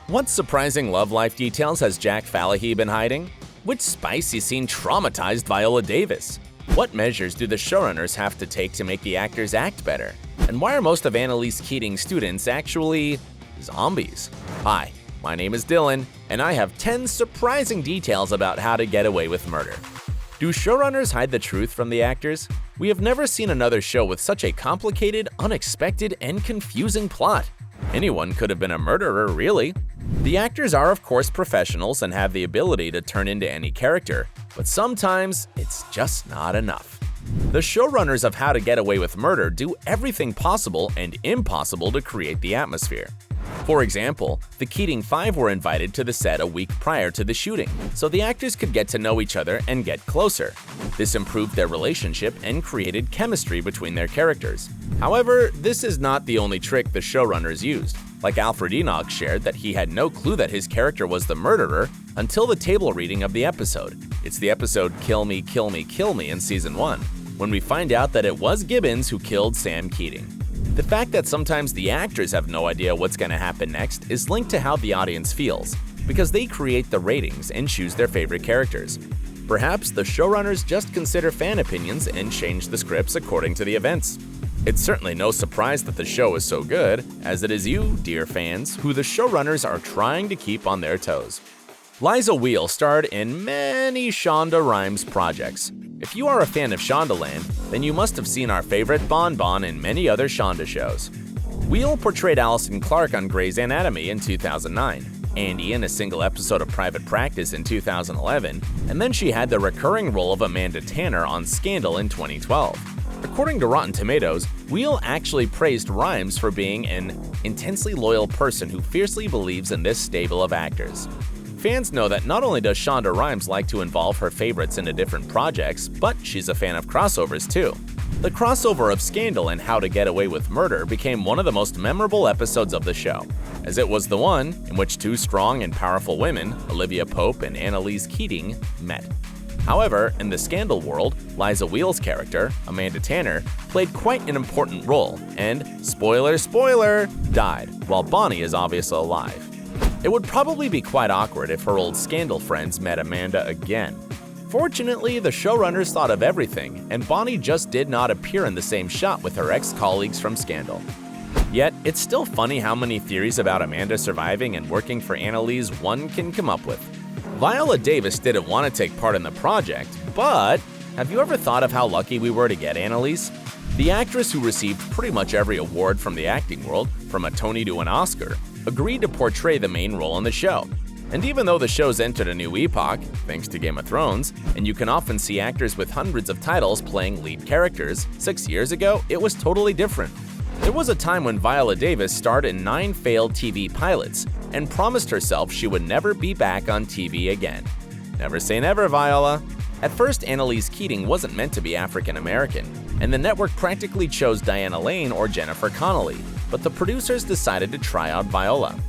What surprising love life details has Jack Falahee been hiding? Which spicy scene traumatized Viola Davis? What measures do the showrunners have to take to make the actors act better? And why are most of Annalise Keating's students actually zombies? Hi, my name is Dylan, and I have 10 surprising details about How to Get Away with Murder. Do showrunners hide the truth from the actors? We have never seen another show with such a complicated, unexpected, and confusing plot. Anyone could have been a murderer, really. The actors are of course professionals and have the ability to turn into any character, but sometimes it's just not enough. The showrunners of How to Get Away with Murder do everything possible and impossible to create the atmosphere. For example, the Keating Five were invited to the set a week prior to the shooting, so the actors could get to know each other and get closer. This improved their relationship and created chemistry between their characters. However, this is not the only trick the showrunners used. Like Alfred Enoch shared that he had no clue that his character was the murderer until the table reading of the episode. It's the episode Kill Me, Kill Me, Kill Me in Season 1, when we find out that it was Gibbons who killed Sam Keating. The fact that sometimes the actors have no idea what's going to happen next is linked to how the audience feels, because they create the ratings and choose their favorite characters. Perhaps the showrunners just consider fan opinions and change the scripts according to the events. It's certainly no surprise that the show is so good, as it is you, dear fans, who the showrunners are trying to keep on their toes. Liza Wheel starred in many Shonda Rhimes projects. If you are a fan of Shondaland, then you must have seen our favorite Bon Bon in many other Shonda shows. Wheel portrayed Allison Clark on Grey's Anatomy in 2009, Andy in a single episode of Private Practice in 2011, and then she had the recurring role of Amanda Tanner on Scandal in 2012. According to Rotten Tomatoes, Wheel actually praised Rhimes for being an intensely loyal person who fiercely believes in this stable of actors. Fans know that not only does Shonda Rhimes like to involve her favorites into different projects, but she's a fan of crossovers too. The crossover of Scandal and How to Get Away with Murder became one of the most memorable episodes of the show, as it was the one in which two strong and powerful women, Olivia Pope and Annalise Keating, met. However, in the Scandal world, Liza Wheel's character, Amanda Tanner, played quite an important role and, spoiler, died, while Bonnie is obviously alive. It would probably be quite awkward if her old Scandal friends met Amanda again. Fortunately, the showrunners thought of everything, and Bonnie just did not appear in the same shot with her ex-colleagues from Scandal. Yet, it's still funny how many theories about Amanda surviving and working for Annalise one can come up with. Viola Davis didn't want to take part in the project, but have you ever thought of how lucky we were to get Annalise? The actress who received pretty much every award from the acting world, from a Tony to an Oscar, agreed to portray the main role in the show. And even though the show's entered a new epoch, thanks to Game of Thrones, and you can often see actors with hundreds of titles playing lead characters, 6 years ago, it was totally different. There was a time when Viola Davis starred in 9 failed TV pilots and promised herself she would never be back on TV again. Never say never, Viola. At first, Annalise Keating wasn't meant to be African American, and the network practically chose Diana Lane or Jennifer Connelly, but the producers decided to try out Viola.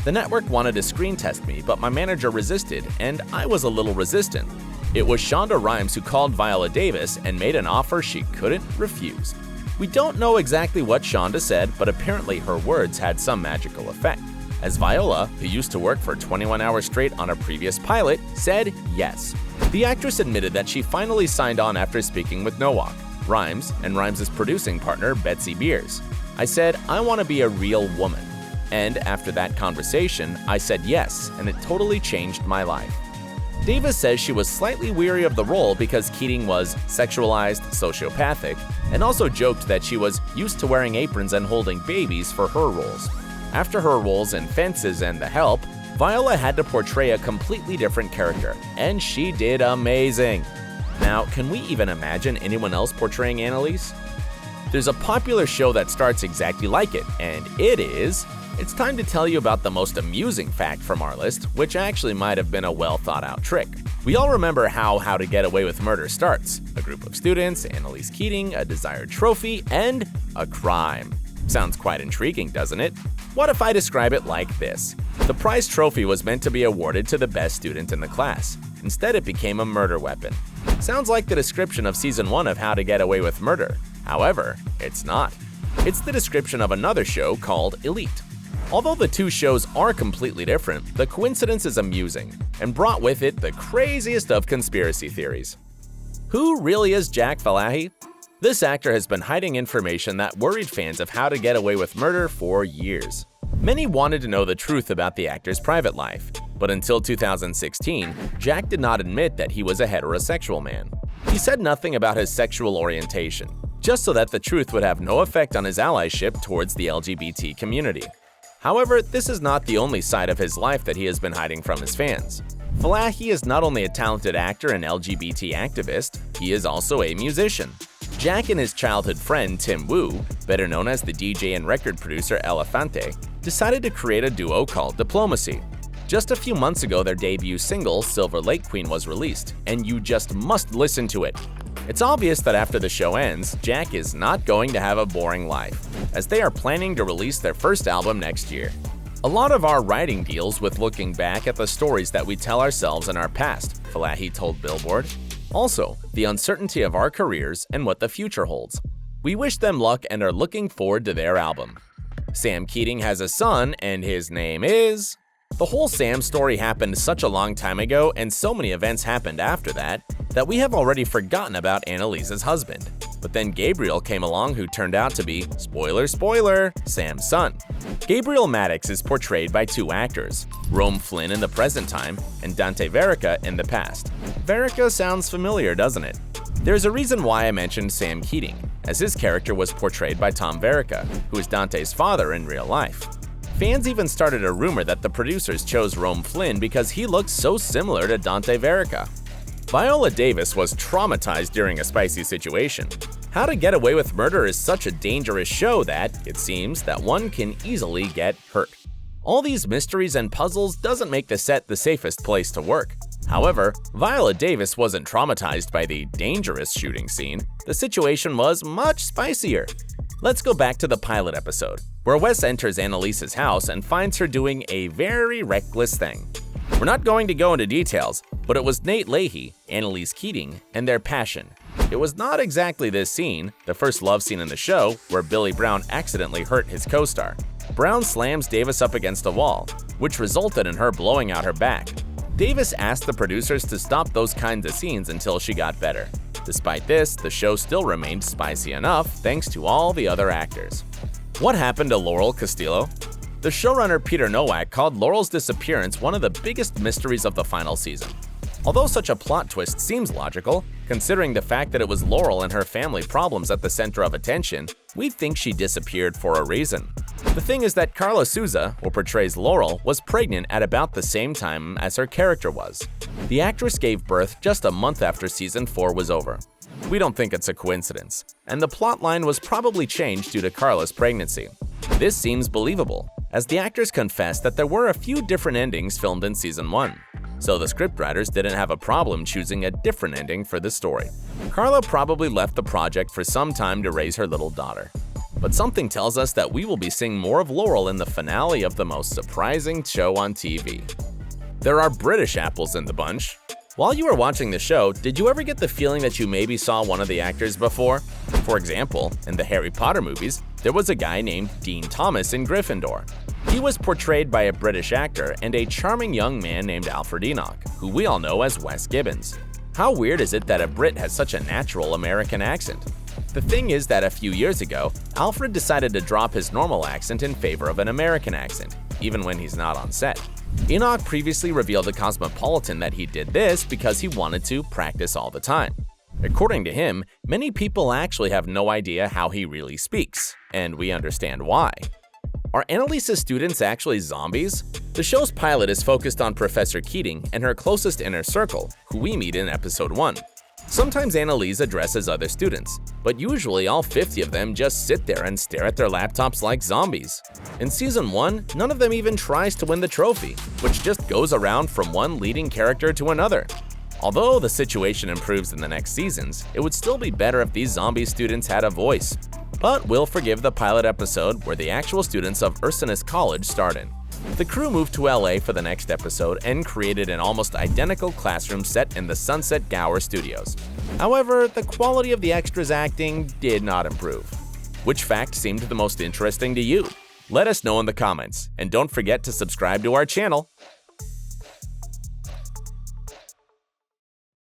The network wanted to screen test me, but my manager resisted, and I was a little resistant. It was Shonda Rhimes who called Viola Davis and made an offer she couldn't refuse. We don't know exactly what Shonda said, but apparently her words had some magical effect, as Viola, who used to work for 21 hours straight on a previous pilot, said yes. The actress admitted that she finally signed on after speaking with Nowak, Rhimes, and Rhimes' producing partner Betsy Beers. I said, I want to be a real woman. And after that conversation, I said yes, and it totally changed my life. Davis says she was slightly weary of the role because Keating was sexualized, sociopathic, and also joked that she was used to wearing aprons and holding babies for her roles. After her roles in Fences and The Help, Viola had to portray a completely different character, and she did amazing. Now, can we even imagine anyone else portraying Annalise? There's a popular show that starts exactly like it, and it's time to tell you about the most amusing fact from our list, which actually might have been a well-thought-out trick. We all remember how to Get Away with Murder starts. A group of students, Annalise Keating, a desired trophy, and a crime. Sounds quite intriguing, doesn't it? What if I describe it like this? The prize trophy was meant to be awarded to the best student in the class. Instead, it became a murder weapon. Sounds like the description of Season 1 of How to Get Away with Murder. However, it's not. It's the description of another show called Elite. Although the two shows are completely different, the coincidence is amusing and brought with it the craziest of conspiracy theories. Who really is Jack Falahee? This actor has been hiding information that worried fans of How to Get Away with Murder for years. Many wanted to know the truth about the actor's private life, but until 2016, Jack did not admit that he was a heterosexual man. He said nothing about his sexual orientation, just so that the truth would have no effect on his allyship towards the LGBT community. However, this is not the only side of his life that he has been hiding from his fans. Falahee is not only a talented actor and LGBT activist, he is also a musician. Jack and his childhood friend Tim Wu, better known as the DJ and record producer Elefante, decided to create a duo called Diplomacy. Just a few months ago, their debut single, Silver Lake Queen, was released, and you just must listen to it. It's obvious that after the show ends, Jack is not going to have a boring life, as they are planning to release their first album next year. A lot of our writing deals with looking back at the stories that we tell ourselves in our past, Falahee told Billboard. Also, the uncertainty of our careers and what the future holds. We wish them luck and are looking forward to their album. Sam Keating has a son, and his name is… The whole Sam story happened such a long time ago, and so many events happened after that we have already forgotten about Annalise's husband. But then Gabriel came along, who turned out to be, spoiler spoiler, Sam's son. Gabriel Maddox is portrayed by two actors, Flynn in the present time and Dante Verica in the past. Verica sounds familiar, doesn't it? There's a reason why I mentioned Sam Keating, as his character was portrayed by Tom Verica, who is Dante's father in real life. Fans even started a rumor that the producers chose Flynn because he looks so similar to Dante Verica. Viola Davis was traumatized during a spicy situation. How to Get Away with Murder is such a dangerous show that, it seems, that one can easily get hurt. All these mysteries and puzzles doesn't make the set the safest place to work. However, Viola Davis wasn't traumatized by the dangerous shooting scene. The situation was much spicier. Let's go back to the pilot episode, where Wes enters Annalise's house and finds her doing a very reckless thing. We're not going to go into details, but it was Nate Leahy, Annalise Keating, and their passion. It was not exactly this scene, the first love scene in the show, where Billy Brown accidentally hurt his co-star. Brown slams Davis up against a wall, which resulted in her blowing out her back. Davis asked the producers to stop those kinds of scenes until she got better. Despite this, the show still remained spicy enough thanks to all the other actors. What happened to Laurel Castillo? The showrunner Peter Nowak called Laurel's disappearance one of the biggest mysteries of the final season. Although such a plot twist seems logical, considering the fact that it was Laurel and her family problems at the center of attention, we think she disappeared for a reason. The thing is that Carla Souza, who portrays Laurel, was pregnant at about the same time as her character was. The actress gave birth just a month after season 4 was over. We don't think it's a coincidence, and the plotline was probably changed due to Carla's pregnancy. This seems believable, as the actors confessed that there were a few different endings filmed in season 1, so the scriptwriters didn't have a problem choosing a different ending for the story. Carla probably left the project for some time to raise her little daughter. But something tells us that we will be seeing more of Laurel in the finale of the most surprising show on TV. There are British apples in the bunch. While you were watching the show, did you ever get the feeling that you maybe saw one of the actors before? For example, in the Harry Potter movies, there was a guy named Dean Thomas in Gryffindor. He was portrayed by a British actor and a charming young man named Alfred Enoch, who we all know as Wes Gibbons. How weird is it that a Brit has such a natural American accent? The thing is that a few years ago, Alfred decided to drop his normal accent in favor of an American accent, even when he's not on set. Enoch previously revealed to Cosmopolitan that he did this because he wanted to practice all the time. According to him, many people actually have no idea how he really speaks, and we understand why. Are Annalise's students actually zombies? The show's pilot is focused on Professor Keating and her closest inner circle, who we meet in episode 1. Sometimes Annalise addresses other students, but usually all 50 of them just sit there and stare at their laptops like zombies. In season 1, none of them even tries to win the trophy, which just goes around from one leading character to another. Although the situation improves in the next seasons, it would still be better if these zombie students had a voice. But we'll forgive the pilot episode where the actual students of Ursinus College start in. The crew moved to LA for the next episode and created an almost identical classroom set in the Sunset Gower Studios. However, the quality of the extras' acting did not improve. Which fact seemed the most interesting to you? Let us know in the comments, and don't forget to subscribe to our channel.